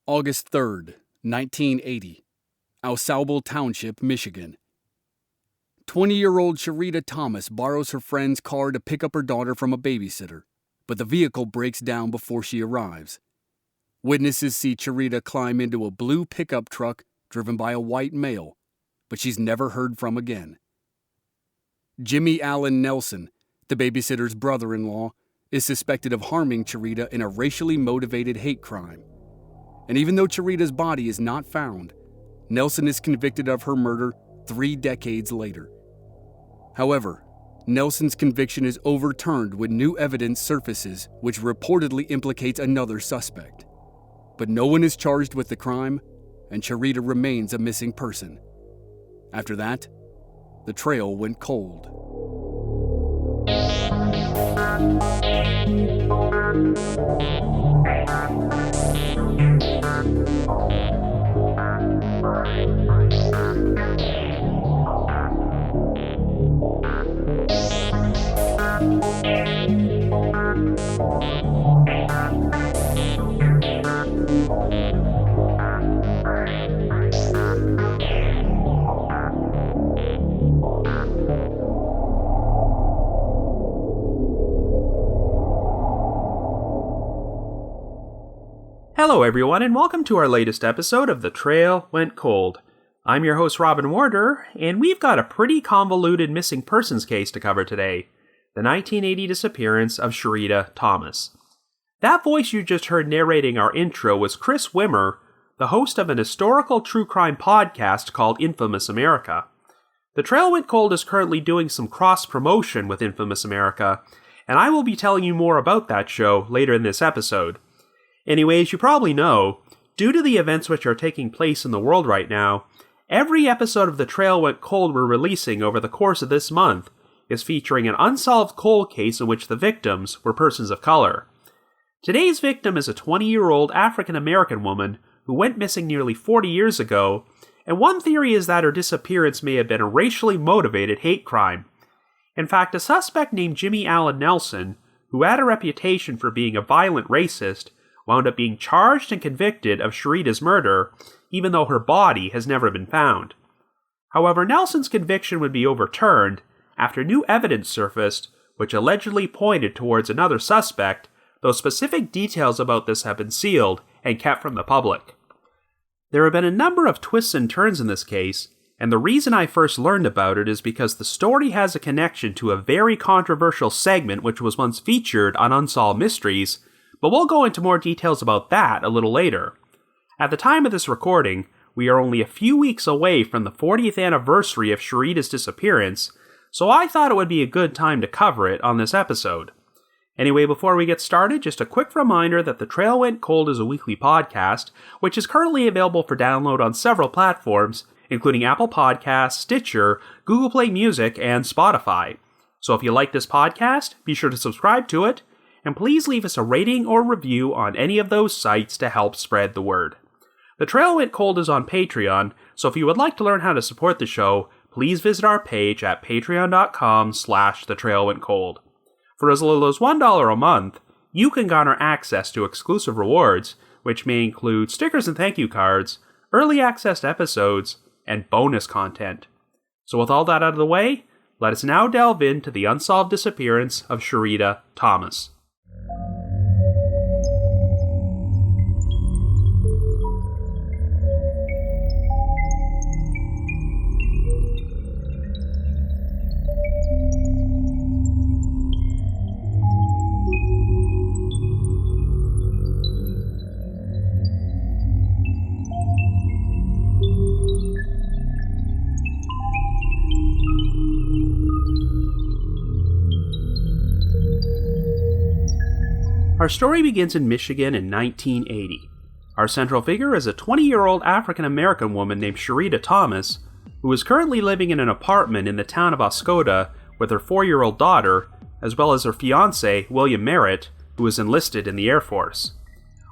August 3rd, 1980, AuSable Township, Michigan. 20-year-old Cherita Thomas borrows her friend's car to pick up her daughter from a babysitter, but the vehicle breaks down before she arrives. Witnesses see Cherita climb into a blue pickup truck driven by a white male, but she's never heard from again. Jimmie Allen Nelson, the babysitter's brother-in-law, is suspected of harming Cherita in a racially motivated hate crime. And even though Cherita's body is not found, Nelson is convicted of her murder 3 decades later. However, Nelson's conviction is overturned when new evidence surfaces which reportedly implicates another suspect. But no one is charged with the crime, and Cherita remains a missing person. After that, the trail went cold. Hello everyone, and welcome to our latest episode of The Trail Went Cold. I'm your host Robin Warder, and we've got a pretty convoluted missing persons case to cover today. The 1980 disappearance of Cherita Thomas. That voice you just heard narrating our intro was Chris Wimmer, the host of an historical true crime podcast called Infamous America. The Trail Went Cold is currently doing some cross-promotion with Infamous America, and I will be telling you more about that show later in this episode. Anyway, as you probably know, due to the events which are taking place in the world right now, every episode of The Trail Went Cold we're releasing over the course of this month is featuring an unsolved cold case in which the victims were persons of color. Today's victim is a 20-year-old African-American woman who went missing nearly 40 years ago, and one theory is that her disappearance may have been a racially motivated hate crime. In fact, a suspect named Jimmie Allen Nelson, who had a reputation for being a violent racist, wound up being charged and convicted of Cherita's murder, even though her body has never been found. However, Nelson's conviction would be overturned after new evidence surfaced which allegedly pointed towards another suspect, though specific details about this have been sealed and kept from the public. There have been a number of twists and turns in this case, and the reason I first learned about it is because the story has a connection to a very controversial segment which was once featured on Unsolved Mysteries, but we'll go into more details about that a little later. At the time of this recording, we are only a few weeks away from the 40th anniversary of Cherita's disappearance, so I thought it would be a good time to cover it on this episode. Anyway, before we get started, just a quick reminder that The Trail Went Cold is a weekly podcast, which is currently available for download on several platforms, including Apple Podcasts, Stitcher, Google Play Music, and Spotify. So if you like this podcast, be sure to subscribe to it, and please leave us a rating or review on any of those sites to help spread the word. The Trail Went Cold is on Patreon, so if you would like to learn how to support the show, please visit our page at patreon.com/thetrailwentcold. For as little as $1 a month, you can garner access to exclusive rewards, which may include stickers and thank you cards, early access to episodes, and bonus content. So with all that out of the way, let us now delve into the unsolved disappearance of Cherita Thomas. Our story begins in Michigan in 1980. Our central figure is a 20-year-old African-American woman named Cherita Thomas, who is currently living in an apartment in the town of Oscoda with her 4-year-old daughter, as well as her fiancé, William Merritt, who is enlisted in the Air Force.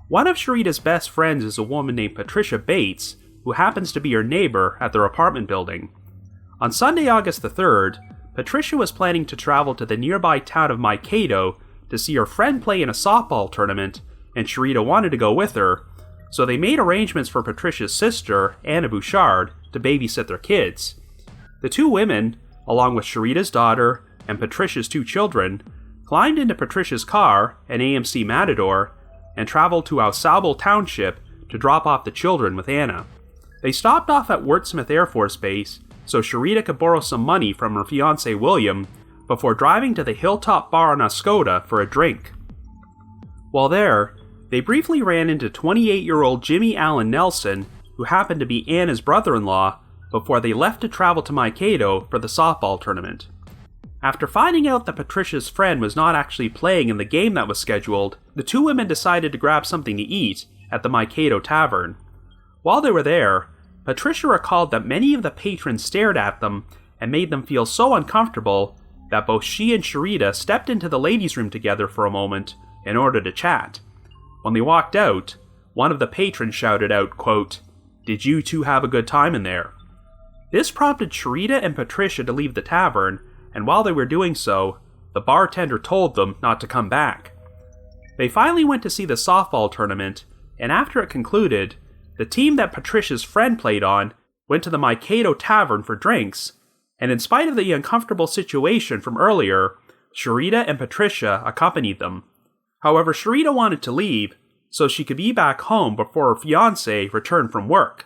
One of Cherita's best friends is a woman named Patricia Bates, who happens to be her neighbor at their apartment building. On Sunday, August the 3rd, Patricia was planning to travel to the nearby town of Mankato to see her friend play in a softball tournament, and Cherita wanted to go with her, so they made arrangements for Patricia's sister, Anna Bouchard, to babysit their kids. The two women, along with Cherita's daughter and Patricia's two children, climbed into Patricia's car, an AMC Matador, and traveled to AuSable Township to drop off the children with Anna. They stopped off at Wurtsmith Air Force Base so Cherita could borrow some money from her fiancé William before driving to the Hilltop Bar in Oscoda for a drink. While there, they briefly ran into 28-year-old Jimmie Allen Nelson, who happened to be Anna's brother-in-law, before they left to travel to Mankato for the softball tournament. After finding out that Patricia's friend was not actually playing in the game that was scheduled, the two women decided to grab something to eat at the Mankato Tavern. While they were there, Patricia recalled that many of the patrons stared at them and made them feel so uncomfortable that both she and Cherita stepped into the ladies' room together for a moment in order to chat. When they walked out, one of the patrons shouted out, quote, "Did you two have a good time in there?" This prompted Cherita and Patricia to leave the tavern, and while they were doing so, the bartender told them not to come back. They finally went to see the softball tournament, and after it concluded, the team that Patricia's friend played on went to the Mankato Tavern for drinks, and in spite of the uncomfortable situation from earlier, Cherita and Patricia accompanied them. However, Cherita wanted to leave so she could be back home before her fiancé returned from work.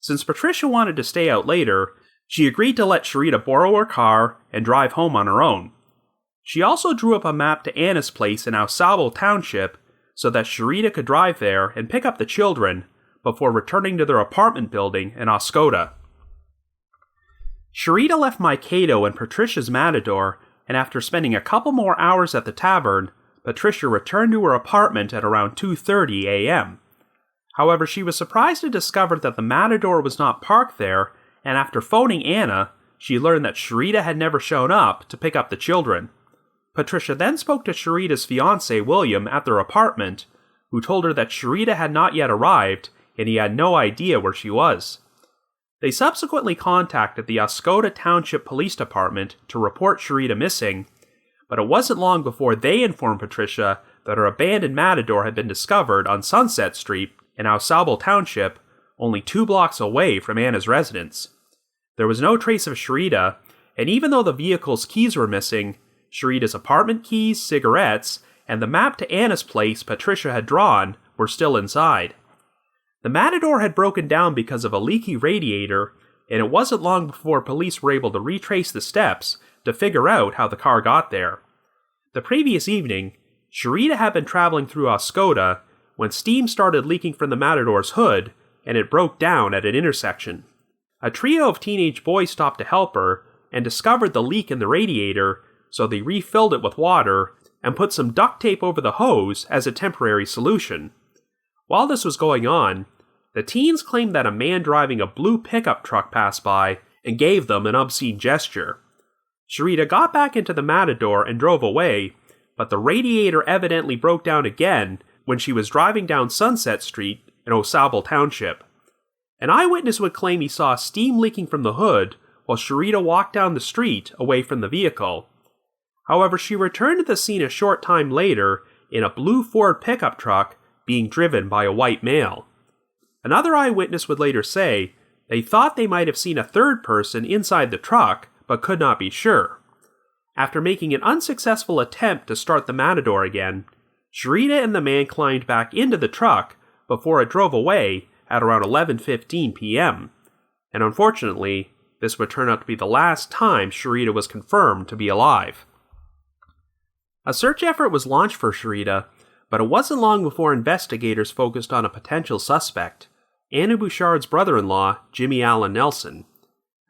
Since Patricia wanted to stay out later, she agreed to let Cherita borrow her car and drive home on her own. She also drew up a map to Anna's place in AuSable Township so that Cherita could drive there and pick up the children before returning to their apartment building in Oscoda. Cherita left Mankato in Patricia's Matador, and after spending a couple more hours at the tavern, Patricia returned to her apartment at around 2:30 a.m. However, she was surprised to discover that the Matador was not parked there, and after phoning Anna, she learned that Cherita had never shown up to pick up the children. Patricia then spoke to Cherita's fiancé William at their apartment, who told her that Cherita had not yet arrived and he had no idea where she was. They subsequently contacted the Oscoda Township Police Department to report Cherita missing, but it wasn't long before they informed Patricia that her abandoned Matador had been discovered on Sunset Street in AuSable Township, only 2 blocks away from Anna's residence. There was no trace of Cherita, and even though the vehicle's keys were missing, Cherita's apartment keys, cigarettes, and the map to Anna's place Patricia had drawn were still inside. The Matador had broken down because of a leaky radiator, and it wasn't long before police were able to retrace the steps to figure out how the car got there. The previous evening, Cherita had been traveling through Oscoda when steam started leaking from the Matador's hood, and it broke down at an intersection. A trio of teenage boys stopped to help her and discovered the leak in the radiator, so they refilled it with water and put some duct tape over the hose as a temporary solution. While this was going on, the teens claimed that a man driving a blue pickup truck passed by and gave them an obscene gesture. Cherita got back into the Matador and drove away, but the radiator evidently broke down again when she was driving down Sunset Street in AuSable Township. An eyewitness would claim he saw steam leaking from the hood while Cherita walked down the street away from the vehicle. However, she returned to the scene a short time later in a blue Ford pickup truck being driven by a white male. Another eyewitness would later say they thought they might have seen a third person inside the truck, but could not be sure. After making an unsuccessful attempt to start the Matador again, Cherita and the man climbed back into the truck before it drove away at around 11:15 p.m. And unfortunately, this would turn out to be the last time Cherita was confirmed to be alive. A search effort was launched for Cherita, but it wasn't long before investigators focused on a potential suspect, Anna Bouchard's brother-in-law, Jimmie Allen Nelson.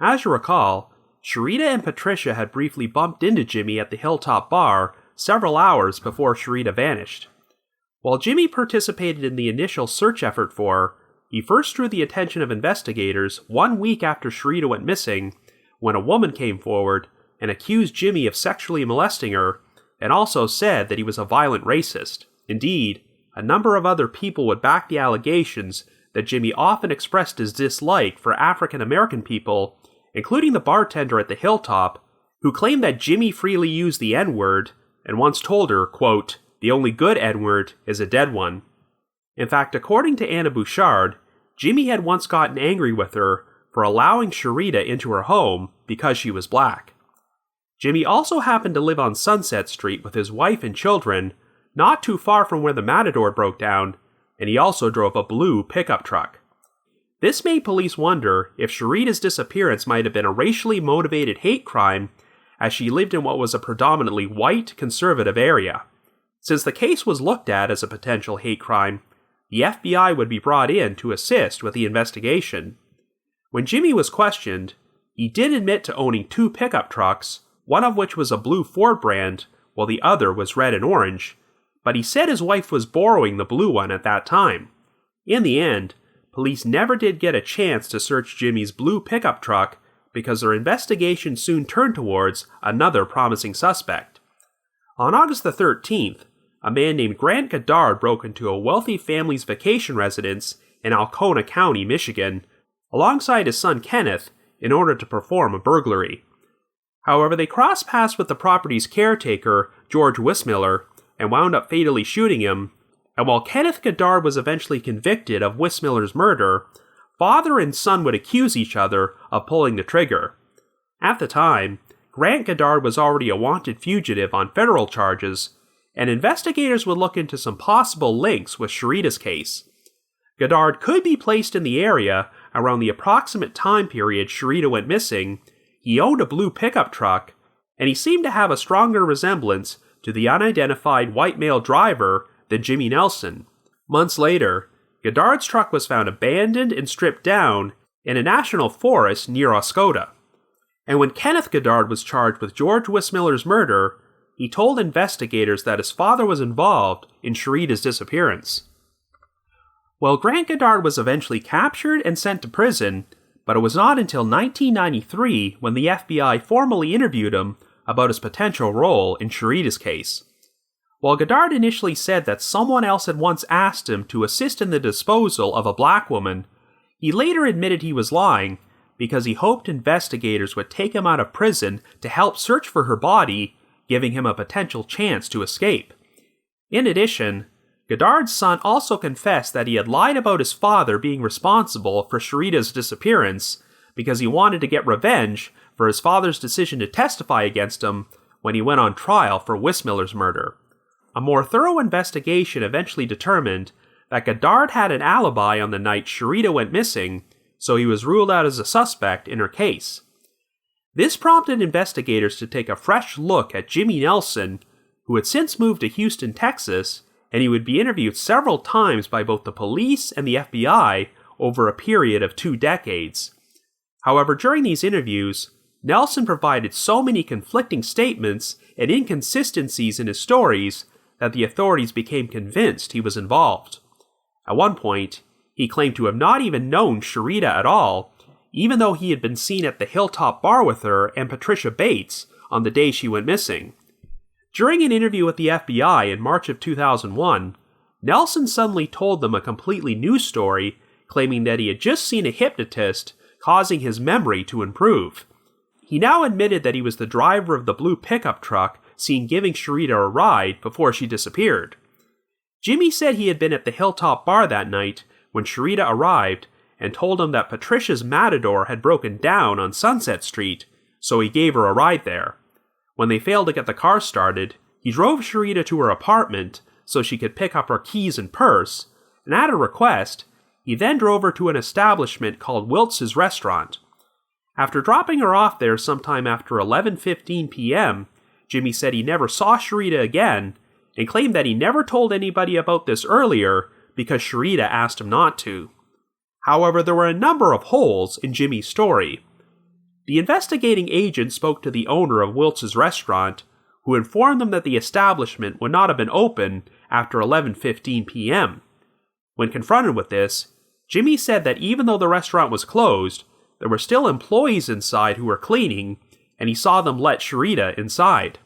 As you recall, Cherita and Patricia had briefly bumped into Jimmie at the Hilltop Bar several hours before Cherita vanished. While Jimmie participated in the initial search effort for her, he first drew the attention of investigators 1 week after Cherita went missing, when a woman came forward and accused Jimmie of sexually molesting her, and also said that he was a violent racist. Indeed, a number of other people would back the allegations that Jimmie often expressed his dislike for African American people, including the bartender at the Hilltop, who claimed that Jimmie freely used the N-word and once told her, quote, "The only good N-word is a dead one." In fact, according to Anna Bouchard, Jimmie had once gotten angry with her for allowing Cherita into her home because she was black. Jimmie also happened to live on Sunset Street with his wife and children, not too far from where the Matador broke down, and he also drove a blue pickup truck. This made police wonder if Cherita's disappearance might have been a racially motivated hate crime, as she lived in what was a predominantly white, conservative area. Since the case was looked at as a potential hate crime, the FBI would be brought in to assist with the investigation. When Jimmie was questioned, he did admit to owning 2 pickup trucks, one of which was a blue Ford brand, while the other was red and orange, but he said his wife was borrowing the blue one at that time. In the end, police never did get a chance to search Jimmie's blue pickup truck because their investigation soon turned towards another promising suspect. On August the 13th, a man named Grant Goddard broke into a wealthy family's vacation residence in Alcona County, Michigan, alongside his son Kenneth, in order to perform a burglary. However, they crossed paths with the property's caretaker, George Wismiller, and wound up fatally shooting him, and while Kenneth Goddard was eventually convicted of Wismiller's murder, father and son would accuse each other of pulling the trigger. At the time, Grant Goddard was already a wanted fugitive on federal charges, and investigators would look into some possible links with Cherita's case. Goddard could be placed in the area around the approximate time period Cherita went missing. He owned a blue pickup truck, and he seemed to have a stronger resemblance to the unidentified white male driver than Jimmie Nelson. Months later, Goddard's truck was found abandoned and stripped down in a national forest near Oscoda. And when Kenneth Goddard was charged with George Wismiller's murder, he told investigators that his father was involved in Cherita's disappearance. Well, Grant Goddard was eventually captured and sent to prison, but it was not until 1993 when the FBI formally interviewed him about his potential role in Cherita's case. While Goddard initially said that someone else had once asked him to assist in the disposal of a black woman, he later admitted he was lying because he hoped investigators would take him out of prison to help search for her body, giving him a potential chance to escape. In addition, Goddard's son also confessed that he had lied about his father being responsible for Cherita's disappearance because he wanted to get revenge for his father's decision to testify against him when he went on trial for Wismiller's murder. A more thorough investigation eventually determined that Goddard had an alibi on the night Cherita went missing, so he was ruled out as a suspect in her case. This prompted investigators to take a fresh look at Jimmie Nelson, who had since moved to Houston, Texas, and he would be interviewed several times by both the police and the FBI over a period of 2 decades. However, during these interviews, Nelson provided so many conflicting statements and inconsistencies in his stories that the authorities became convinced he was involved. At one point, he claimed to have not even known Cherita at all, even though he had been seen at the Hilltop Bar with her and Patricia Bates on the day she went missing. During an interview with the FBI in March of 2001, Nelson suddenly told them a completely new story, claiming that he had just seen a hypnotist, causing his memory to improve. He now admitted that he was the driver of the blue pickup truck seen giving Cherita a ride before she disappeared. Jimmie said he had been at the Hilltop Bar that night when Cherita arrived and told him that Patricia's Matador had broken down on Sunset Street, so he gave her a ride there. When they failed to get the car started, he drove Cherita to her apartment so she could pick up her keys and purse, and at her request, he then drove her to an establishment called Wiltz's Restaurant. After dropping her off there sometime after 11:15 p.m., Jimmie said he never saw Cherita again, and claimed that he never told anybody about this earlier because Cherita asked him not to. However, there were a number of holes in Jimmie's story. The investigating agent spoke to the owner of Wiltz's Restaurant, who informed them that the establishment would not have been open after 11:15 p.m. When confronted with this, Jimmie said that even though the restaurant was closed, there were still employees inside who were cleaning, and he saw them let Cherita inside.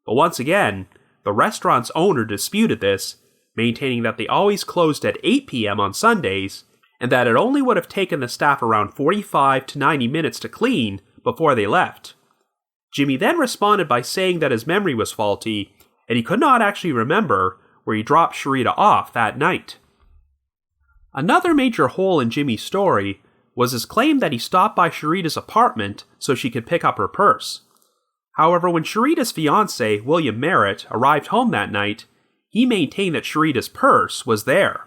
But once again, the restaurant's owner disputed this, maintaining that they always closed at 8 p.m. on Sundays, and that it only would have taken the staff around 45 to 90 minutes to clean before they left. Jimmie then responded by saying that his memory was faulty, and he could not actually remember where he dropped Cherita off that night. Another major hole in Jimmie's story was his claim that he stopped by Cherita's apartment so she could pick up her purse. However, when Cherita's fiancé, William Merritt, arrived home that night, he maintained that Cherita's purse was there.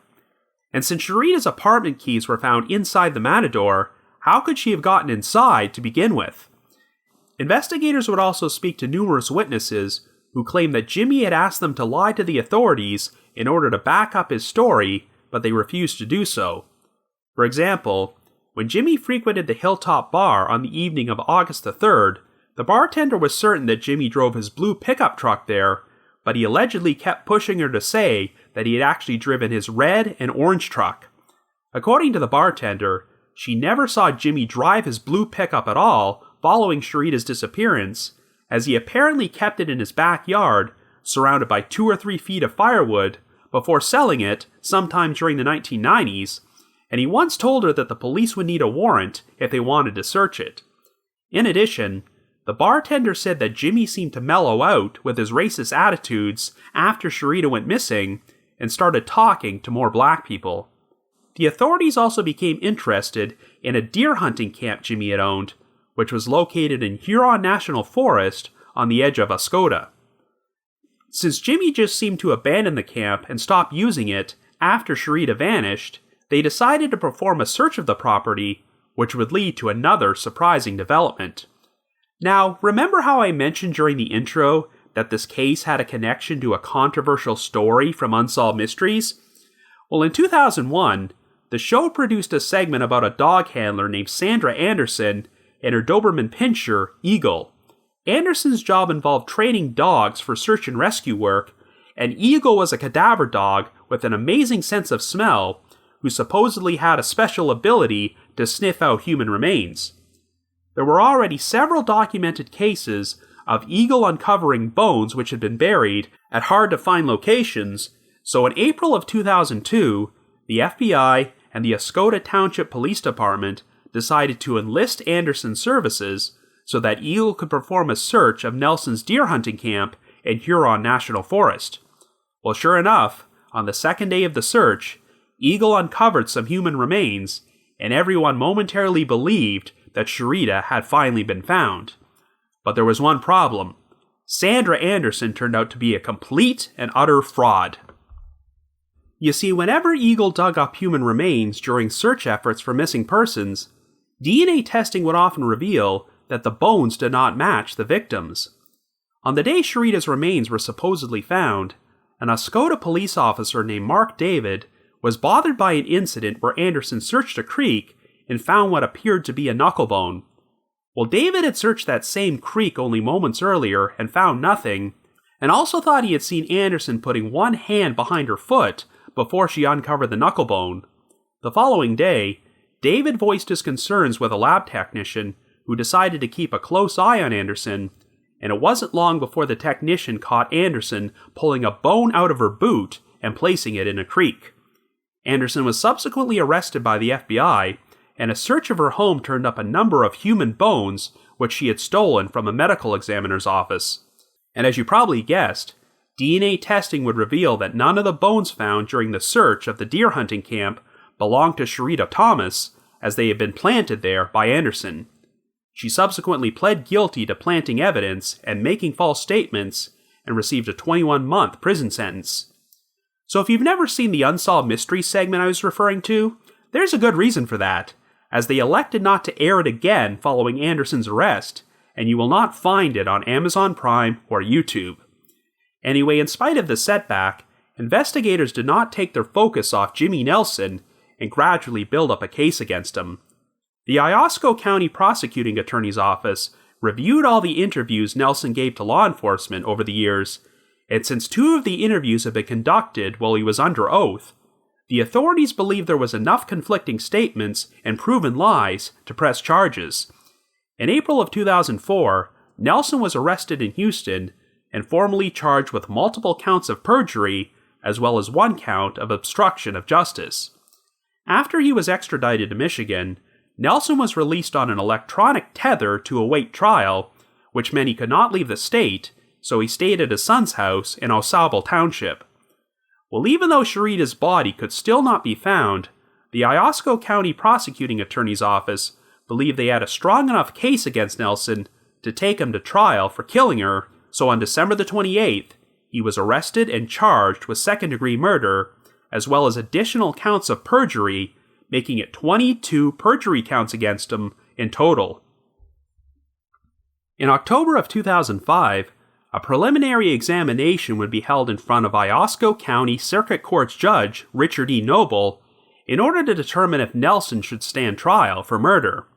And since Cherita's apartment keys were found inside the Matador, how could she have gotten inside to begin with? Investigators would also speak to numerous witnesses who claimed that Jimmie had asked them to lie to the authorities in order to back up his story, but they refused to do so. For example, when Jimmie frequented the Hilltop Bar on the evening of August the 3rd, the bartender was certain that Jimmie drove his blue pickup truck there, but he allegedly kept pushing her to say that he had actually driven his red and orange truck. According to the bartender, she never saw Jimmie drive his blue pickup at all following Cherita's disappearance, as he apparently kept it in his backyard, surrounded by 2 or 3 feet of firewood, before selling it sometime during the 1990s, and he once told her that the police would need a warrant if they wanted to search it. In addition, the bartender said that Jimmie seemed to mellow out with his racist attitudes after Cherita went missing and started talking to more black people. The authorities also became interested in a deer hunting camp Jimmie had owned, which was located in Huron National Forest on the edge of Oscoda. Since Jimmie just seemed to abandon the camp and stop using it after Cherita vanished, they decided to perform a search of the property, which would lead to another surprising development. Now, remember how I mentioned during the intro that this case had a connection to a controversial story from Unsolved Mysteries? Well, in 2001, the show produced a segment about a dog handler named Sandra Anderson and her Doberman pinscher, Eagle. Anderson's job involved training dogs for search and rescue work, and Eagle was a cadaver dog with an amazing sense of smell who supposedly had a special ability to sniff out human remains. There were already several documented cases of Eagle uncovering bones which had been buried at hard-to-find locations, so in April of 2002, the FBI and the AuSable Township Police Department decided to enlist Anderson's services so that Eagle could perform a search of Nelson's deer hunting camp in Huron National Forest. Well, sure enough, on the second day of the search, Eagle uncovered some human remains, and everyone momentarily believed that Cherita had finally been found. But there was one problem. Sandra Anderson turned out to be a complete and utter fraud. You see, whenever Eagle dug up human remains during search efforts for missing persons, DNA testing would often reveal that the bones did not match the victims. On the day Cherita's remains were supposedly found, an AuSable police officer named Mark David was bothered by an incident where Anderson searched a creek and found what appeared to be a knucklebone. Well, David had searched that same creek only moments earlier and found nothing, and also thought he had seen Anderson putting one hand behind her foot before she uncovered the knucklebone. The following day, David voiced his concerns with a lab technician who decided to keep a close eye on Anderson, and it wasn't long before the technician caught Anderson pulling a bone out of her boot and placing it in a creek. Anderson was subsequently arrested by the FBI, and a search of her home turned up a number of human bones which she had stolen from a medical examiner's office. And as you probably guessed, DNA testing would reveal that none of the bones found during the search of the deer hunting camp belonged to Cherita Thomas, as they had been planted there by Anderson. She subsequently pled guilty to planting evidence and making false statements, and received a 21-month prison sentence. So if you've never seen the Unsolved Mysteries segment I was referring to, there's a good reason for that, as they elected not to air it again following Anderson's arrest, and you will not find it on Amazon Prime or YouTube. Anyway, in spite of the setback, investigators did not take their focus off Jimmie Nelson and gradually build up a case against him. The Iosco County Prosecuting Attorney's Office reviewed all the interviews Nelson gave to law enforcement over the years, and since 2 of the interviews had been conducted while he was under oath, the authorities believed there was enough conflicting statements and proven lies to press charges. In April of 2004, Nelson was arrested in Houston and formally charged with multiple counts of perjury, as well as 1 count of obstruction of justice. After he was extradited to Michigan, Nelson was released on an electronic tether to await trial, which meant he could not leave the state, so he stayed at his son's house in AuSable Township. Well, even though Cherita's body could still not be found, The Iosco County Prosecuting Attorney's Office believed they had a strong enough case against Nelson to take him to trial for killing her, so on December the 28th, he was arrested and charged with second-degree murder, as well as additional counts of perjury, making it 22 perjury counts against him in total. In October of 2005, a preliminary examination would be held in front of Iosco County Circuit Court's Judge Richard E. Noble in order to determine if Nelson should stand trial for murder.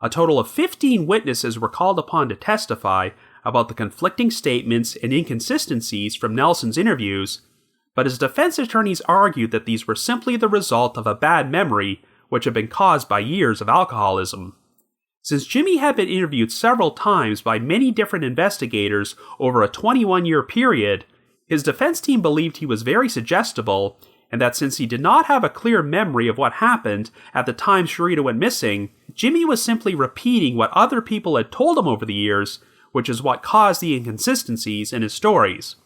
A total of 15 witnesses were called upon to testify about the conflicting statements and inconsistencies from Nelson's interviews, but his defense attorneys argued that these were simply the result of a bad memory which had been caused by years of alcoholism. Since Jimmie had been interviewed several times by many different investigators over a 21-year period, his defense team believed he was very suggestible, and that since he did not have a clear memory of what happened at the time Cherita went missing, Jimmie was simply repeating what other people had told him over the years, which is what caused the inconsistencies in his stories.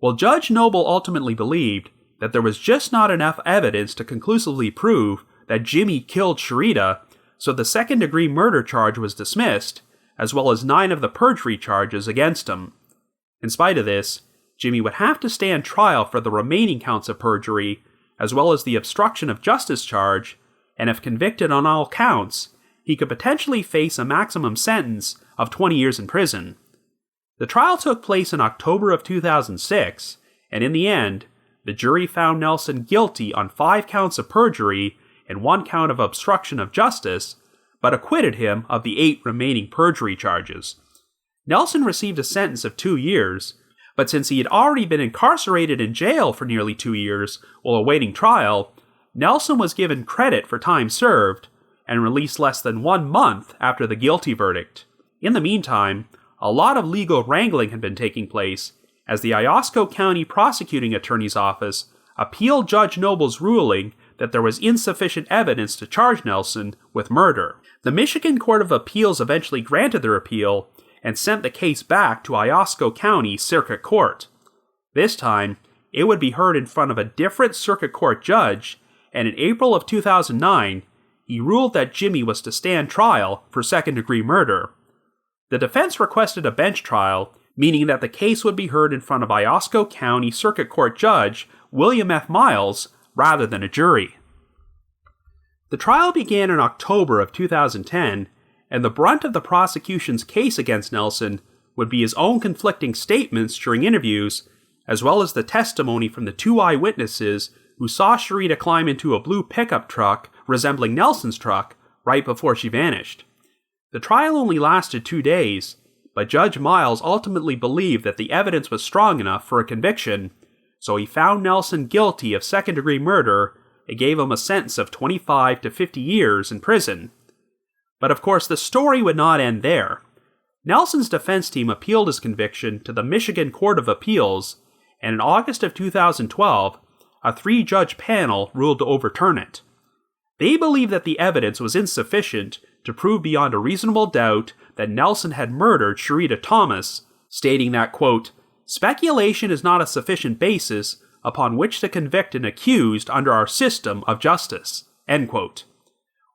Well, Judge Noble ultimately believed that there was just not enough evidence to conclusively prove that Jimmie killed Cherita, so the second-degree murder charge was dismissed, as well as 9 of the perjury charges against him. In spite of this, Jimmie would have to stand trial for the remaining counts of perjury, as well as the obstruction of justice charge, and if convicted on all counts, he could potentially face a maximum sentence of 20 years in prison. The trial took place in October of 2006, and in the end, the jury found Nelson guilty on 5 counts of perjury and 1 count of obstruction of justice, but acquitted him of the 8 remaining perjury charges. Nelson received a sentence of 2 years, but since he had already been incarcerated in jail for nearly 2 years while awaiting trial, Nelson was given credit for time served and released less than 1 month after the guilty verdict. In the meantime, a lot of legal wrangling had been taking place as the Iosco County Prosecuting Attorney's Office appealed Judge Noble's ruling that there was insufficient evidence to charge Nelson with murder. The Michigan Court of Appeals eventually granted their appeal and sent the case back to Iosco County Circuit Court. This time, it would be heard in front of a different circuit court judge, and in April of 2009, he ruled that Jimmie was to stand trial for second-degree murder. The defense requested a bench trial, meaning that the case would be heard in front of Iosco County Circuit Court Judge William F. Miles rather than a jury. The trial began in October of 2010, and the brunt of the prosecution's case against Nelson would be his own conflicting statements during interviews, as well as the testimony from the 2 eyewitnesses who saw Cherita climb into a blue pickup truck resembling Nelson's truck right before she vanished. The trial only lasted 2 days, but Judge Miles ultimately believed that the evidence was strong enough for a conviction, so he found Nelson guilty of second-degree murder and gave him a sentence of 25 to 50 years in prison. But of course, the story would not end there. Nelson's defense team appealed his conviction to the Michigan Court of Appeals, and in August of 2012, a 3-judge panel ruled to overturn it. They believed that the evidence was insufficient to prove beyond a reasonable doubt that Nelson had murdered Cherita Thomas, stating that, quote, "Speculation is not a sufficient basis upon which to convict an accused under our system of justice," end quote.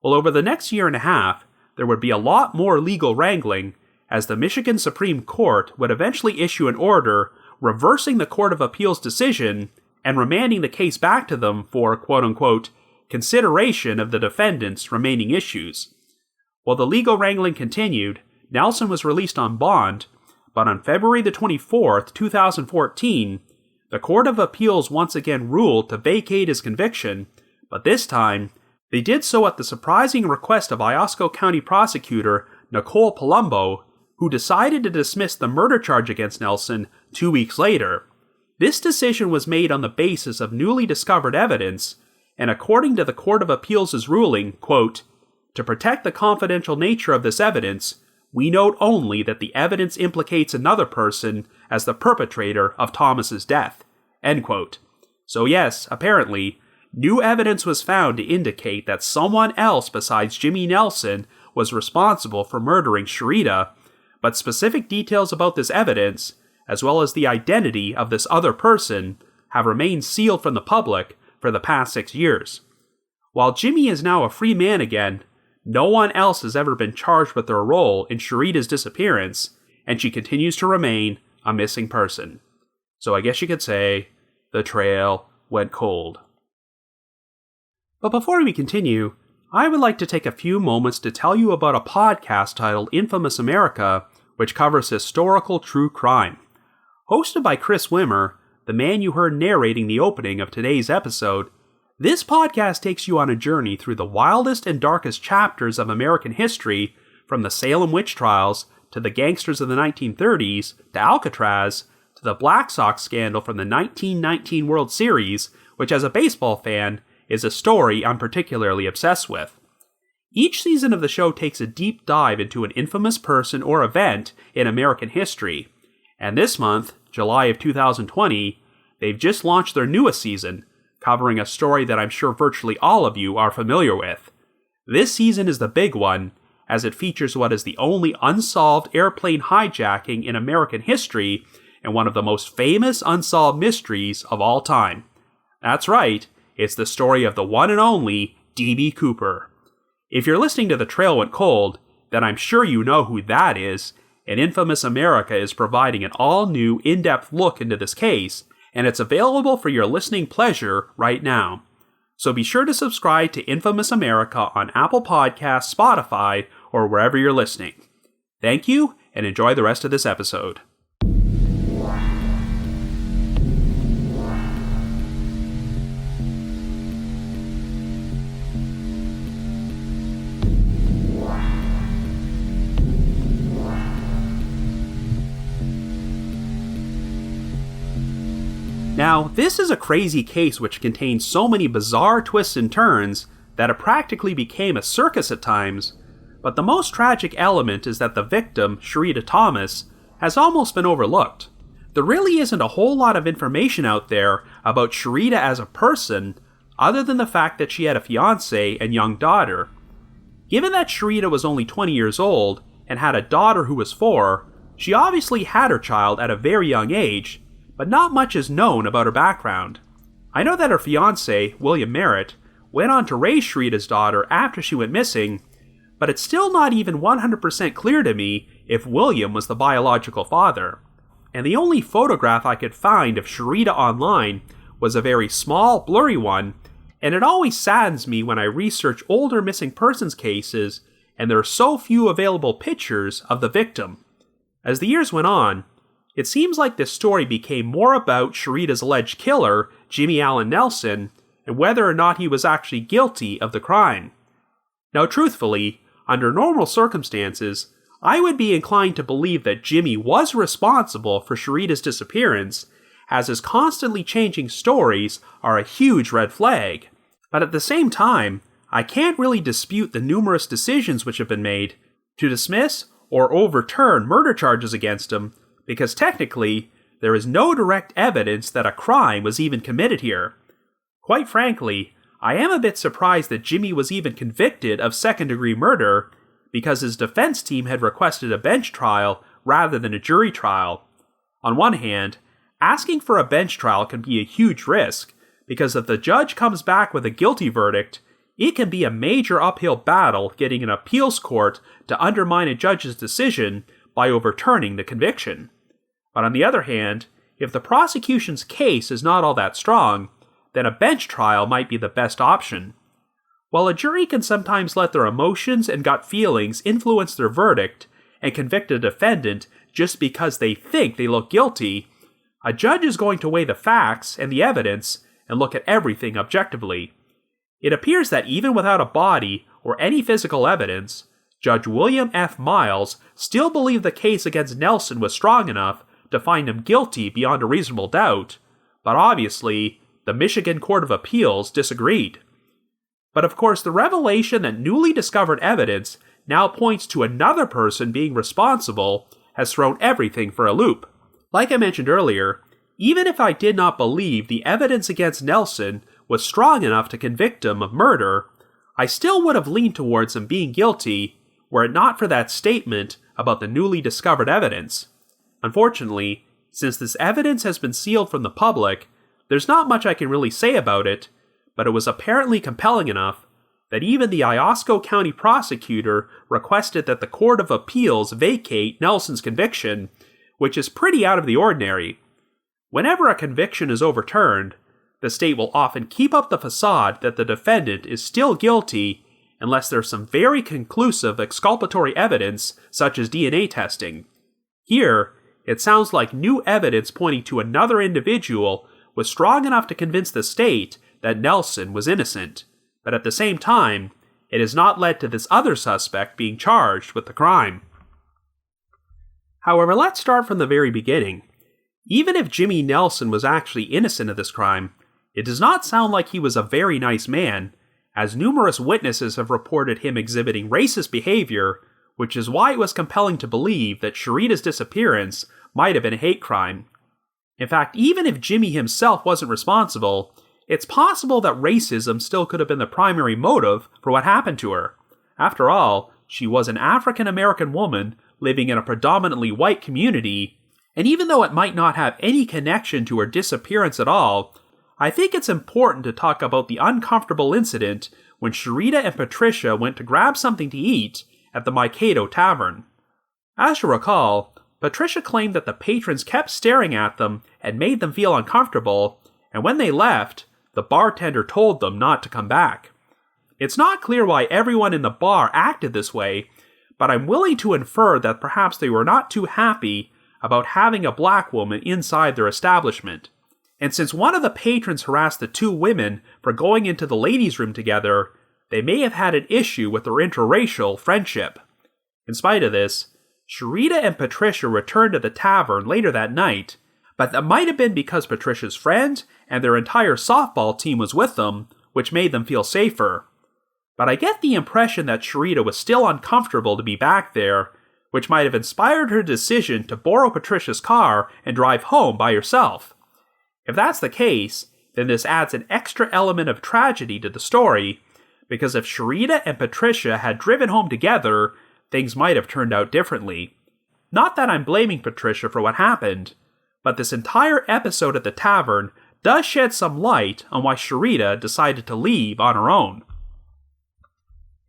Well, over the next year and a half, there would be a lot more legal wrangling, as the Michigan Supreme Court would eventually issue an order reversing the Court of Appeals' decision and remanding the case back to them for, quote-unquote, consideration of the defendant's remaining issues. While the legal wrangling continued, Nelson was released on bond, but on February the 24th, 2014, the Court of Appeals once again ruled to vacate his conviction, but this time, they did so at the surprising request of Iosco County Prosecutor Nicole Palumbo, who decided to dismiss the murder charge against Nelson 2 weeks later. This decision was made on the basis of newly discovered evidence, and according to the Court of Appeals' ruling, quote, "To protect the confidential nature of this evidence, we note only that the evidence implicates another person as the perpetrator of Thomas's death," end quote. So yes, apparently, new evidence was found to indicate that someone else besides Jimmie Nelson was responsible for murdering Cherita, but specific details about this evidence, as well as the identity of this other person, have remained sealed from the public for the past 6 years. While Jimmie is now a free man again, no one else has ever been charged with their role in Cherita's disappearance, and she continues to remain a missing person. So I guess you could say, the trail went cold. But before we continue, I would like to take a few moments to tell you about a podcast titled Infamous America, which covers historical true crime. Hosted by Chris Wimmer, the man you heard narrating the opening of today's episode, this podcast takes you on a journey through the wildest and darkest chapters of American history, from the Salem witch trials, to the gangsters of the 1930s, to Alcatraz, to the Black Sox scandal from the 1919 World Series, which as a baseball fan, is a story I'm particularly obsessed with. Each season of the show takes a deep dive into an infamous person or event in American history. And this month, July of 2020, they've just launched their newest season, covering a story that I'm sure virtually all of you are familiar with. This season is the big one, as it features what is the only unsolved airplane hijacking in American history and one of the most famous unsolved mysteries of all time. That's right, it's the story of the one and only D.B. Cooper. If you're listening to The Trail Went Cold, then I'm sure you know who that is, and Infamous America is providing an all-new, in-depth look into this case, and it's available for your listening pleasure right now. So be sure to subscribe to Infamous America on Apple Podcasts, Spotify, or wherever you're listening. Thank you, and enjoy the rest of this episode. Now, this is a crazy case which contains so many bizarre twists and turns that it practically became a circus at times, but the most tragic element is that the victim, Cherita Thomas, has almost been overlooked. There really isn't a whole lot of information out there about Cherita as a person, other than the fact that she had a fiancé and young daughter. Given that Cherita was only 20 years old and had a daughter who was 4, she obviously had her child at a very young age, but not much is known about her background. I know that her fiancé, William Merritt, went on to raise Cherita's daughter after she went missing, but it's still not even 100% clear to me if William was the biological father. And the only photograph I could find of Cherita online was a very small, blurry one, and it always saddens me when I research older missing persons cases and there are so few available pictures of the victim. As the years went on, it seems like this story became more about Cherita's alleged killer, Jimmie Allen Nelson, and whether or not he was actually guilty of the crime. Now truthfully, under normal circumstances, I would be inclined to believe that Jimmie was responsible for Cherita's disappearance, as his constantly changing stories are a huge red flag. But at the same time, I can't really dispute the numerous decisions which have been made to dismiss or overturn murder charges against him, because technically, there is no direct evidence that a crime was even committed here. Quite frankly, I am a bit surprised that Jimmie was even convicted of second-degree murder, because his defense team had requested a bench trial rather than a jury trial. On one hand, asking for a bench trial can be a huge risk, because if the judge comes back with a guilty verdict, it can be a major uphill battle getting an appeals court to undermine a judge's decision by overturning the conviction. But on the other hand, if the prosecution's case is not all that strong, then a bench trial might be the best option. While a jury can sometimes let their emotions and gut feelings influence their verdict and convict a defendant just because they think they look guilty, a judge is going to weigh the facts and the evidence and look at everything objectively. It appears that even without a body or any physical evidence, Judge William F. Miles still believed the case against Nelson was strong enough to find him guilty beyond a reasonable doubt, but obviously, the Michigan Court of Appeals disagreed. But of course, the revelation that newly discovered evidence now points to another person being responsible has thrown everything for a loop. Like I mentioned earlier, even if I did not believe the evidence against Nelson was strong enough to convict him of murder, I still would have leaned towards him being guilty were it not for that statement about the newly discovered evidence. Unfortunately, since this evidence has been sealed from the public, there's not much I can really say about it, but it was apparently compelling enough that even the Iosco County prosecutor requested that the Court of Appeals vacate Nelson's conviction, which is pretty out of the ordinary. Whenever a conviction is overturned, the state will often keep up the facade that the defendant is still guilty unless there's some very conclusive exculpatory evidence, such as DNA testing. Here, it sounds like new evidence pointing to another individual was strong enough to convince the state that Nelson was innocent, but at the same time, it has not led to this other suspect being charged with the crime. However, let's start from the very beginning. Even if Jimmie Nelson was actually innocent of this crime, it does not sound like he was a very nice man, as numerous witnesses have reported him exhibiting racist behavior, which is why it was compelling to believe that Cherita's disappearance might have been a hate crime. In fact, even if Jimmie himself wasn't responsible, it's possible that racism still could have been the primary motive for what happened to her. After all, she was an African American woman living in a predominantly white community, and even though it might not have any connection to her disappearance at all, I think it's important to talk about the uncomfortable incident when Cherita and Patricia went to grab something to eat at the Mikado Tavern. As you recall, Patricia claimed that the patrons kept staring at them and made them feel uncomfortable, and when they left, the bartender told them not to come back. It's not clear why everyone in the bar acted this way, but I'm willing to infer that perhaps they were not too happy about having a black woman inside their establishment. And since one of the patrons harassed the two women for going into the ladies' room together, they may have had an issue with their interracial friendship. In spite of this, Cherita and Patricia returned to the tavern later that night, but that might have been because Patricia's friend and their entire softball team was with them, which made them feel safer. But I get the impression that Cherita was still uncomfortable to be back there, which might have inspired her decision to borrow Patricia's car and drive home by herself. If that's the case, then this adds an extra element of tragedy to the story, because if Cherita and Patricia had driven home together, things might have turned out differently. Not that I'm blaming Patricia for what happened, but this entire episode at the tavern does shed some light on why Cherita decided to leave on her own.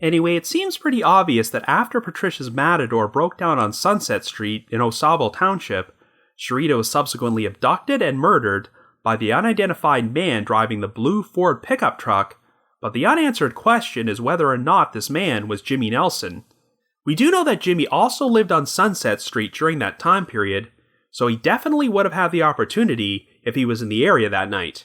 Anyway, it seems pretty obvious that after Patricia's Matador broke down on Sunset Street in AuSable Township, Cherita was subsequently abducted and murdered by the unidentified man driving the blue Ford pickup truck, but the unanswered question is whether or not this man was Jimmie Nelson. We do know that Jimmie also lived on Sunset Street during that time period, so he definitely would have had the opportunity if he was in the area that night.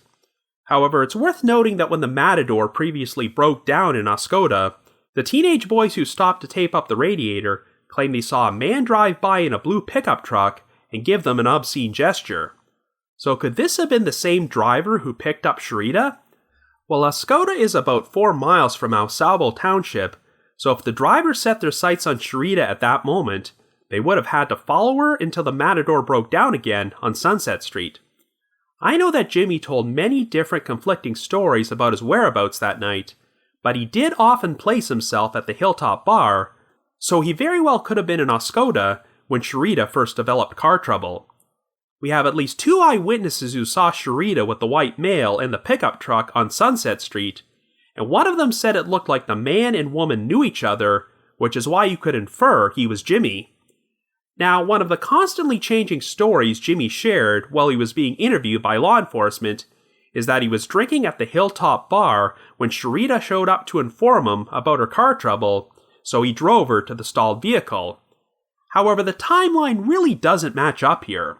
However, it's worth noting that when the Matador previously broke down in Oscoda, the teenage boys who stopped to tape up the radiator claimed they saw a man drive by in a blue pickup truck and give them an obscene gesture. So could this have been the same driver who picked up Cherita? Well, Oscoda is about 4 miles from AuSable Township, so if the driver set their sights on Cherita at that moment, they would have had to follow her until the Matador broke down again on Sunset Street. I know that Jimmie told many different conflicting stories about his whereabouts that night, but he did often place himself at the Hilltop Bar, so he very well could have been in Oscoda when Cherita first developed car trouble. We have at least 2 eyewitnesses who saw Cherita with the white male in the pickup truck on Sunset Street, and one of them said it looked like the man and woman knew each other, which is why you could infer he was Jimmie. Now, one of the constantly changing stories Jimmie shared while he was being interviewed by law enforcement is that he was drinking at the Hilltop Bar when Cherita showed up to inform him about her car trouble, so he drove her to the stalled vehicle. However, the timeline really doesn't match up here.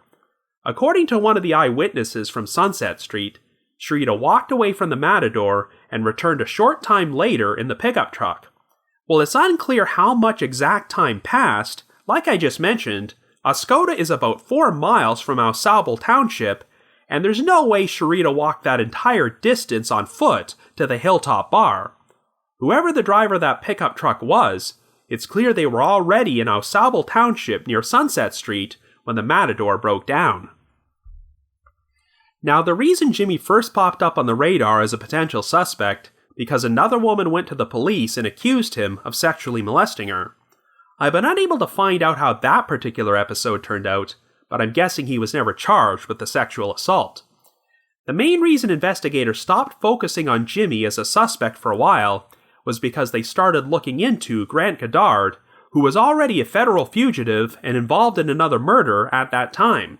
According to one of the eyewitnesses from Sunset Street, Cherita walked away from the Matador and returned a short time later in the pickup truck. While it's unclear how much exact time passed, like I just mentioned, Oscoda is about 4 miles from AuSable Township, and there's no way Cherita walked that entire distance on foot to the Hilltop Bar. Whoever the driver of that pickup truck was, it's clear they were already in AuSable Township near Sunset Street when the Matador broke down. Now, the reason Jimmie first popped up on the radar as a potential suspect because another woman went to the police and accused him of sexually molesting her. I've been unable to find out how that particular episode turned out, but I'm guessing he was never charged with the sexual assault. The main reason investigators stopped focusing on Jimmie as a suspect for a while was because they started looking into Grant Goddard, who was already a federal fugitive and involved in another murder at that time.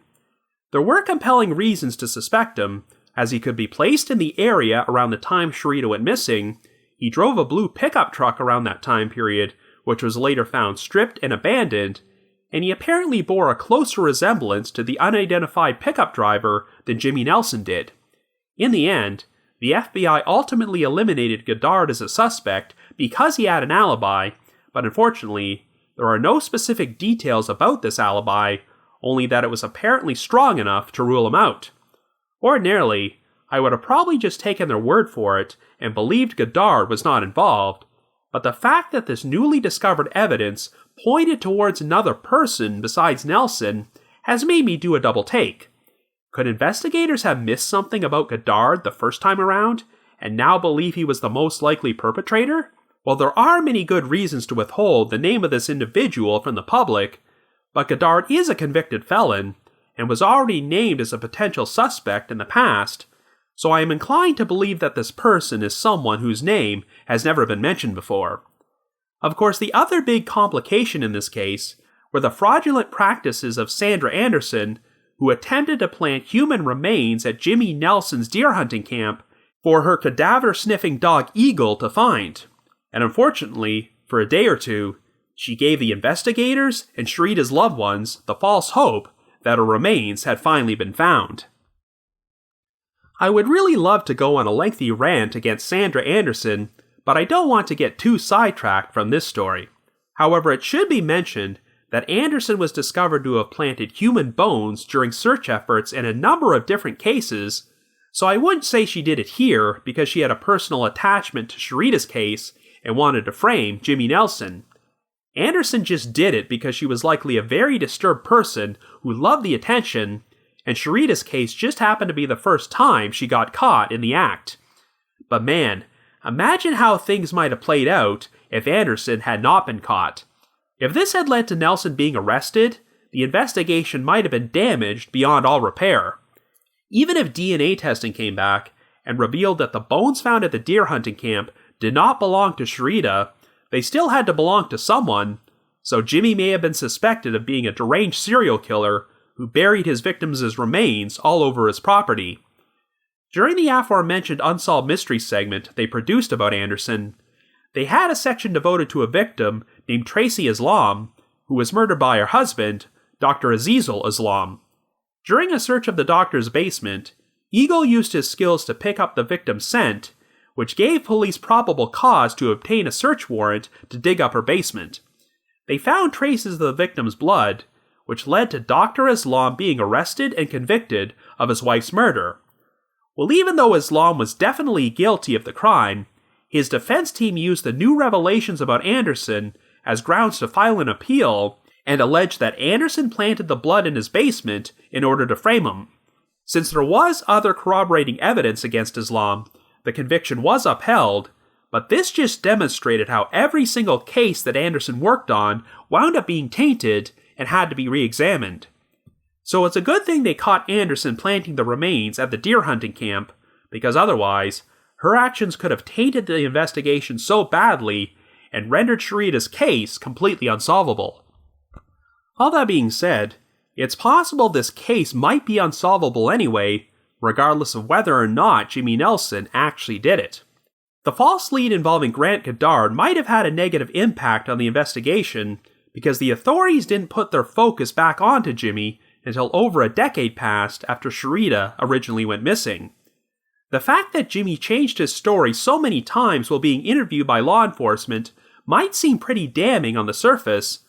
There were compelling reasons to suspect him, as he could be placed in the area around the time Cherita went missing. He drove a blue pickup truck around that time period, which was later found stripped and abandoned, and he apparently bore a closer resemblance to the unidentified pickup driver than Jimmie Nelson did. In the end, the FBI ultimately eliminated Goddard as a suspect because he had an alibi, but unfortunately, there are no specific details about this alibi, only that it was apparently strong enough to rule him out. Ordinarily, I would have probably just taken their word for it and believed Goddard was not involved, but the fact that this newly discovered evidence pointed towards another person besides Nelson has made me do a double take. Could investigators have missed something about Goddard the first time around, and now believe he was the most likely perpetrator? Well, there are many good reasons to withhold the name of this individual from the public, but Goddard is a convicted felon, and was already named as a potential suspect in the past, so I am inclined to believe that this person is someone whose name has never been mentioned before. Of course, the other big complication in this case were the fraudulent practices of Sandra Anderson, who attempted to plant human remains at Jimmie Nelson's deer hunting camp for her cadaver-sniffing dog Eagle to find. And unfortunately, for a day or two, she gave the investigators and Cherita's loved ones the false hope that her remains had finally been found. I would really love to go on a lengthy rant against Sandra Anderson, but I don't want to get too sidetracked from this story. However, it should be mentioned that Anderson was discovered to have planted human bones during search efforts in a number of different cases, so I wouldn't say she did it here because she had a personal attachment to Cherita's case and wanted to frame Jimmie Nelson. Anderson just did it because she was likely a very disturbed person who loved the attention, and Cherita's case just happened to be the first time she got caught in the act. But man, imagine how things might have played out if Anderson had not been caught. If this had led to Nelson being arrested, the investigation might have been damaged beyond all repair. Even if DNA testing came back and revealed that the bones found at the deer hunting camp did not belong to Cherita, they still had to belong to someone, so Jimmie may have been suspected of being a deranged serial killer who buried his victims' remains all over his property. During the aforementioned Unsolved Mysteries segment they produced about Anderson, they had a section devoted to a victim named Tracy Islam, who was murdered by her husband, Dr. Azizul Islam. During a search of the doctor's basement, Eagle used his skills to pick up the victim's scent, which gave police probable cause to obtain a search warrant to dig up her basement. They found traces of the victim's blood, which led to Dr. Islam being arrested and convicted of his wife's murder. Well, even though Islam was definitely guilty of the crime, his defense team used the new revelations about Anderson as grounds to file an appeal and alleged that Anderson planted the blood in his basement in order to frame him. Since there was other corroborating evidence against Islam, the conviction was upheld, but this just demonstrated how every single case that Anderson worked on wound up being tainted and had to be re-examined. So it's a good thing they caught Anderson planting the remains at the deer hunting camp, because otherwise, her actions could have tainted the investigation so badly and rendered Cherita's case completely unsolvable. All that being said, it's possible this case might be unsolvable anyway, regardless of whether or not Jimmie Nelson actually did it. The false lead involving Grant Goddard might have had a negative impact on the investigation because the authorities didn't put their focus back onto Jimmie until over a decade passed after Cherita originally went missing. The fact that Jimmie changed his story so many times while being interviewed by law enforcement might seem pretty damning on the surface,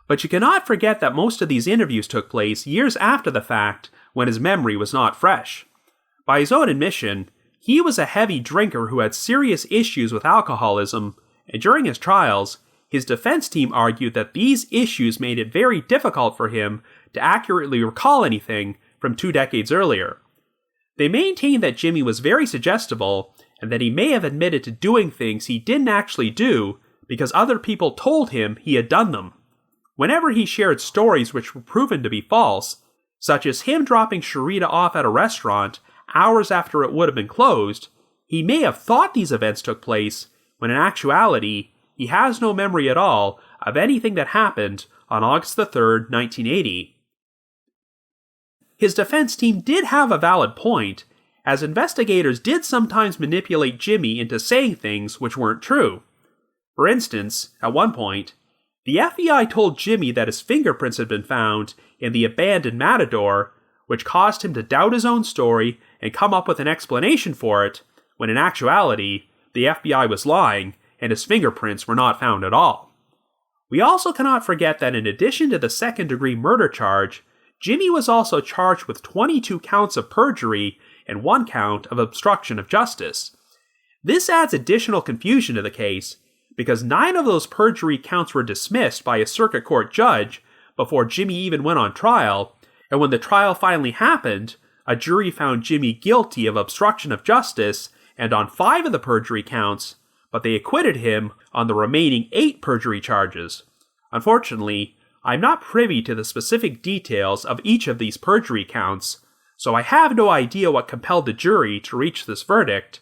but you cannot forget that most of these interviews took place years after the fact when his memory was not fresh. By his own admission, he was a heavy drinker who had serious issues with alcoholism, and during his trials, his defense team argued that these issues made it very difficult for him to accurately recall anything from 2 decades earlier. They maintained that Jimmie was very suggestible, and that he may have admitted to doing things he didn't actually do because other people told him he had done them. Whenever he shared stories which were proven to be false, such as him dropping Cherita off at a restaurant hours after it would have been closed, he may have thought these events took place, when in actuality, he has no memory at all of anything that happened on August the 3rd, 1980. His defense team did have a valid point, as investigators did sometimes manipulate Jimmie into saying things which weren't true. For instance, at one point, the FBI told Jimmie that his fingerprints had been found in the abandoned Matador, which caused him to doubt his own story and come up with an explanation for it, when in actuality, the FBI was lying and his fingerprints were not found at all. We also cannot forget that in addition to the second-degree murder charge, Jimmie was also charged with 22 counts of perjury and 1 count of obstruction of justice. This adds additional confusion to the case, because 9 of those perjury counts were dismissed by a circuit court judge before Jimmie even went on trial, and when the trial finally happened, a jury found Jimmie guilty of obstruction of justice and on 5 of the perjury counts, but they acquitted him on the remaining 8 perjury charges. Unfortunately, I'm not privy to the specific details of each of these perjury counts, so I have no idea what compelled the jury to reach this verdict,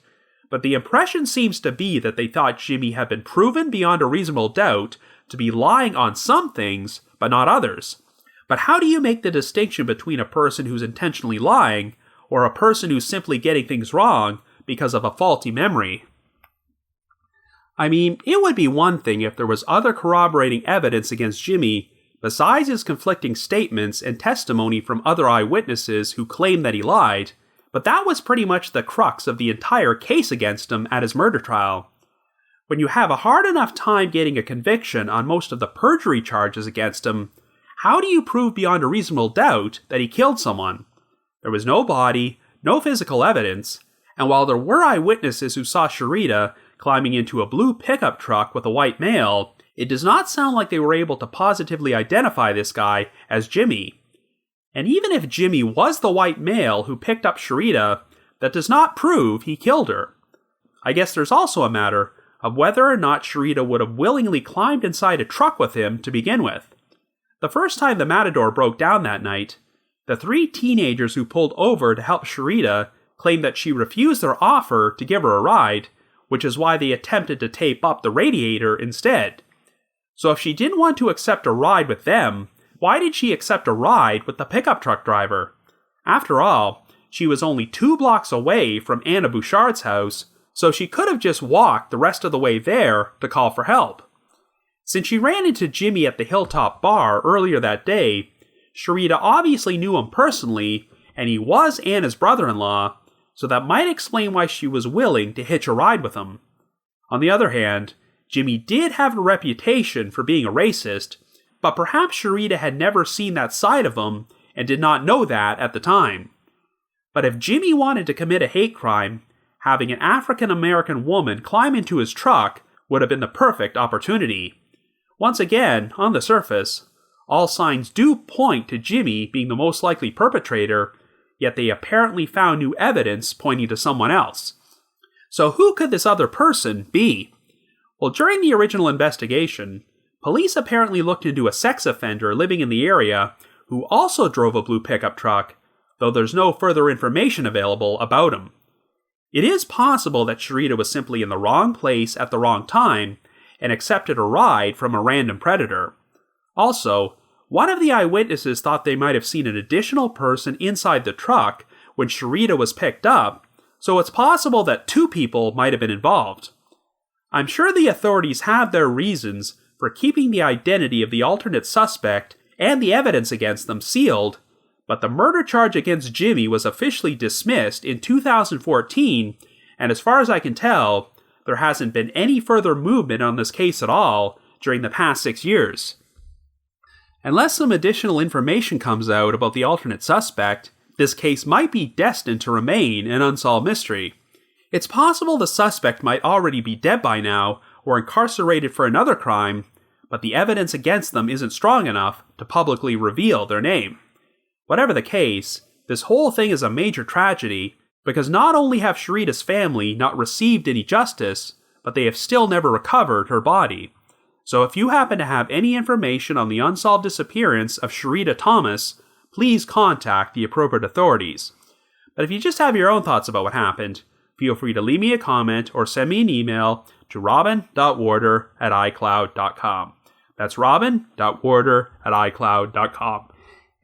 but the impression seems to be that they thought Jimmie had been proven beyond a reasonable doubt to be lying on some things, but not others. But how do you make the distinction between a person who's intentionally lying or a person who's simply getting things wrong because of a faulty memory? I mean, it would be one thing if there was other corroborating evidence against Jimmie besides his conflicting statements and testimony from other eyewitnesses who claim that he lied, but that was pretty much the crux of the entire case against him at his murder trial. When you have a hard enough time getting a conviction on most of the perjury charges against him, how do you prove beyond a reasonable doubt that he killed someone? There was no body, no physical evidence, and while there were eyewitnesses who saw Cherita climbing into a blue pickup truck with a white male, it does not sound like they were able to positively identify this guy as Jimmie. And even if Jimmie was the white male who picked up Cherita, that does not prove he killed her. I guess there's also a matter of whether or not Cherita would have willingly climbed inside a truck with him to begin with. The first time the Matador broke down that night, the 3 teenagers who pulled over to help Cherita claimed that she refused their offer to give her a ride, which is why they attempted to tape up the radiator instead. So if she didn't want to accept a ride with them, why did she accept a ride with the pickup truck driver? After all, she was only 2 blocks away from Anna Bouchard's house, so she could have just walked the rest of the way there to call for help. Since she ran into Jimmie at the Hilltop Bar earlier that day, Cherita obviously knew him personally, and he was Anna's brother-in-law, so that might explain why she was willing to hitch a ride with him. On the other hand, Jimmie did have a reputation for being a racist, but perhaps Cherita had never seen that side of him and did not know that at the time. But if Jimmie wanted to commit a hate crime, having an African-American woman climb into his truck would have been the perfect opportunity. Once again, on the surface, all signs do point to Jimmie being the most likely perpetrator, yet they apparently found new evidence pointing to someone else. So who could this other person be? Well, during the original investigation, police apparently looked into a sex offender living in the area who also drove a blue pickup truck, though there's no further information available about him. It is possible that Cherita was simply in the wrong place at the wrong time and accepted a ride from a random predator. Also, one of the eyewitnesses thought they might have seen an additional person inside the truck when Cherita was picked up, so it's possible that 2 people might have been involved. I'm sure the authorities have their reasons for keeping the identity of the alternate suspect and the evidence against them sealed, but the murder charge against Jimmie was officially dismissed in 2014, and as far as I can tell, there hasn't been any further movement on this case at all during the past 6 years. Unless some additional information comes out about the alternate suspect, this case might be destined to remain an unsolved mystery. It's possible the suspect might already be dead by now or incarcerated for another crime, but the evidence against them isn't strong enough to publicly reveal their name. Whatever the case, this whole thing is a major tragedy because not only have Cherita's family not received any justice, but they have still never recovered her body. So if you happen to have any information on the unsolved disappearance of Cherita Thomas, please contact the appropriate authorities. But if you just have your own thoughts about what happened, feel free to leave me a comment or send me an email to robin.warder@icloud.com. That's robin.warder@icloud.com.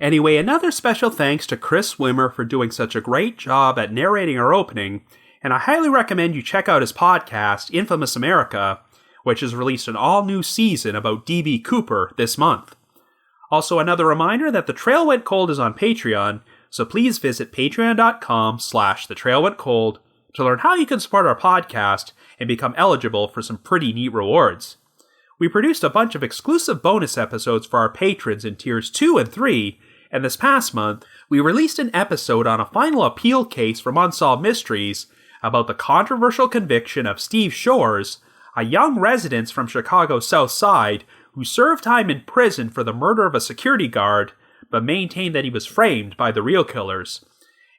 Anyway, another special thanks to Chris Swimmer for doing such a great job at narrating our opening, and I highly recommend you check out his podcast, Infamous America, which has released an all-new season about D.B. Cooper this month. Also, another reminder that The Trail Went Cold is on Patreon, so please visit patreon.com/thetrailwentcold to learn how you can support our podcast and become eligible for some pretty neat rewards. We produced a bunch of exclusive bonus episodes for our patrons in tiers 2 and 3, and this past month, we released an episode on a final appeal case from Unsolved Mysteries about the controversial conviction of Steve Shores, a young resident from Chicago's South Side who served time in prison for the murder of a security guard, but maintained that he was framed by the real killers.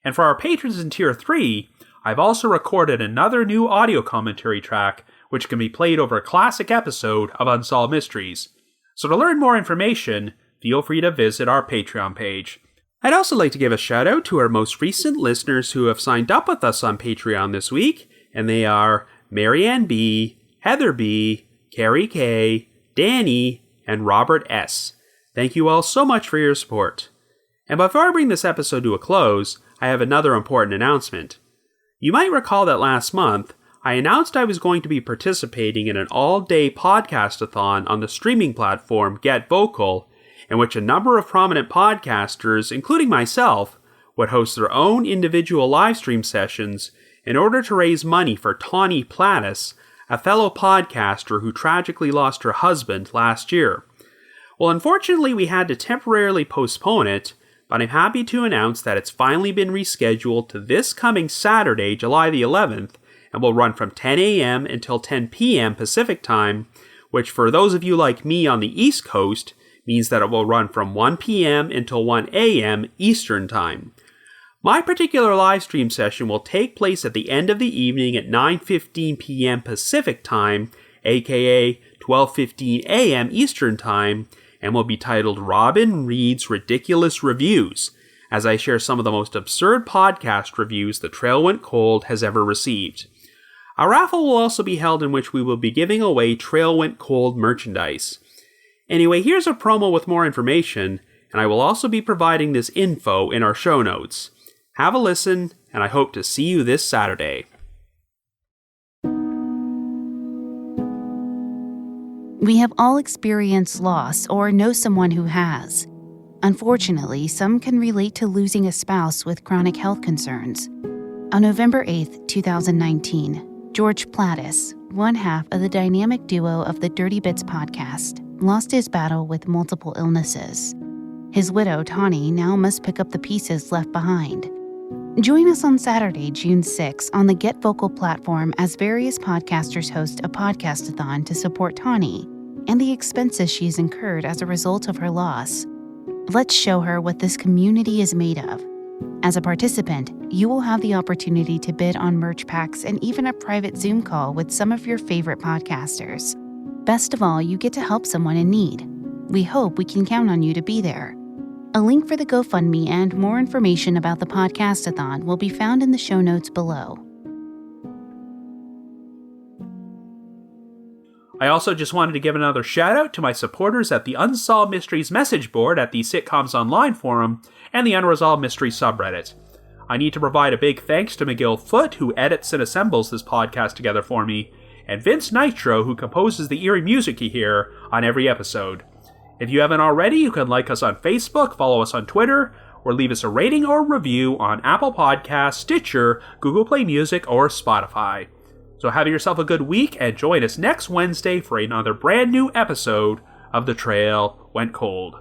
And for our patrons in Tier 3, I've also recorded another new audio commentary track, which can be played over a classic episode of Unsolved Mysteries. So to learn more information, feel free to visit our Patreon page. I'd also like to give a shout out to our most recent listeners who have signed up with us on Patreon this week, and they are Marianne B., Heather B., Carrie K., Danny, and Robert S. Thank you all so much for your support. And before I bring this episode to a close, I have another important announcement. You might recall that last month, I announced I was going to be participating in an all-day podcast-a-thon on the streaming platform Get Vocal, in which a number of prominent podcasters, including myself, would host their own individual live stream sessions in order to raise money for Tawny Plattis, a fellow podcaster who tragically lost her husband last year. Well, unfortunately, we had to temporarily postpone it, but I'm happy to announce that it's finally been rescheduled to this coming Saturday, July the 11th, and will run from 10 a.m. until 10 p.m. Pacific Time, which for those of you like me on the East Coast means that it will run from 1 p.m. until 1 a.m. Eastern Time. My particular live stream session will take place at the end of the evening at 9:15 p.m. Pacific Time, aka 12:15 a.m. Eastern Time, and will be titled Robin Reads Ridiculous Reviews, as I share some of the most absurd podcast reviews The Trail Went Cold has ever received. A raffle will also be held in which we will be giving away Trail Went Cold merchandise. Anyway, here's a promo with more information, and I will also be providing this info in our show notes. Have a listen, and I hope to see you this Saturday. We have all experienced loss or know someone who has. Unfortunately, some can relate to losing a spouse with chronic health concerns. On November 8, 2019, George Plattis, one half of the dynamic duo of the Dirty Bits podcast, lost his battle with multiple illnesses. His widow, Tawny, now must pick up the pieces left behind. Join us on Saturday, June 6, on the Get Vocal platform as various podcasters host a podcast-a-thon to support Tawny and the expenses she's incurred as a result of her loss. Let's show her what this community is made of. As a participant, you will have the opportunity to bid on merch packs and even a private Zoom call with some of your favorite podcasters. Best of all, you get to help someone in need. We hope we can count on you to be there. A link for the GoFundMe and more information about the podcast-a-thon will be found in the show notes below. I also just wanted to give another shout out to my supporters at the Unsolved Mysteries message board at the Sitcoms Online forum and the Unresolved Mysteries subreddit. I need to provide a big thanks to McGill Foote, who edits and assembles this podcast together for me, and Vince Nitro, who composes the eerie music you hear on every episode. If you haven't already, you can like us on Facebook, follow us on Twitter, or leave us a rating or review on Apple Podcasts, Stitcher, Google Play Music, or Spotify. So have yourself a good week, and join us next Wednesday for another brand new episode of The Trail Went Cold.